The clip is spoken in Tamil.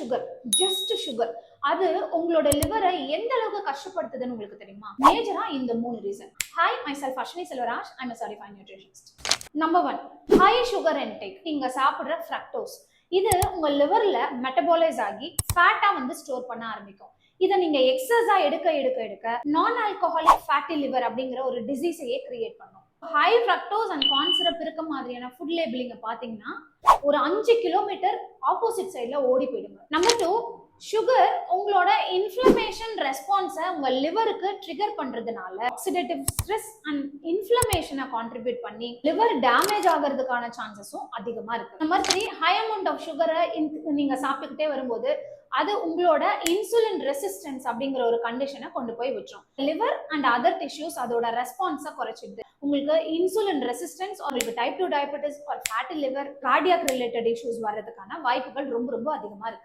சுகர், ஜஸ்ட் சுகர், அது உங்களோட லிவரை எந்த அளவுக்கு கஷ்டப்படுத்துதுன்னு உங்களுக்கு தெரியுமா? மேஜரா இந்த 3 reason. Hi, myself Ashwini Selvaraj, I'm a certified nutritionist. Number 1, high sugar intake. நீங்க சாப்பிடுற ஃப்ரக்டோஸ், இது உங்க லிவர்ல மெட்டபாலைஸ் ஆகி ஃபேட்டா ஸ்டோர் பண்ண ஆரம்பிக்கும். இதை நீங்க எக்ஸஸா எடுக்க எடுக்க எடுக்க நான் ஆல்கஹாலிக் ஃபேட்டி லிவர் அப்படிங்கிற ஒரு டிசீஸையே கிரியேட் பண்ணும். High fructose and corn syrup இருக்க மாதிரியான ஃபுட் லேபிளிங்க பாத்தீங்கன்னா ஒரு 5 கிலோமீட்டர் ஆப்போசிட் சைட்ல ஓடி போயிடுங்க. நம்பர் 2, சுகர் உங்களோட இன்ஃப்ளமேஷன் ரெஸ்பான்ஸை உங்க லிவருக்கு ட்ரிகர் பண்றதுனால ஆக்சிடேட்டிவ் ஸ்ட்ரெஸ் அண்ட் இன்ஃப்ளமேஷனை கான்ட்ரிபியூட் பண்ணி லிவர் டேமேஜ் ஆகிறதுக்கான சான்சஸும் அதிகமா இருக்கு. நம்பர் 3, ஹை அமௌண்ட் ஆஃப் சுகரை நீங்க சாப்பிட்டுக்கிட்டே வரும்போது அது உங்களோட இன்சுலின் ரெசிஸ்டன்ஸ் அப்படிங்கிற ஒரு கண்டிஷனை கொண்டு போய் விட்டுரும். லிவர் அண்ட் அதர் டிஷ்யூஸ் அதோட ரெஸ்பான்ஸை குறைச்சிடுது. உங்களுக்கு இன்சுலின் ரெசிஸ்டன்ஸ், உங்களுக்கு type 2 diabetes, fatty liver, cardiac related issues வர்றதுக்கான வாய்ப்புகள் ரொம்ப ரொம்ப அதிகமா இருக்கு.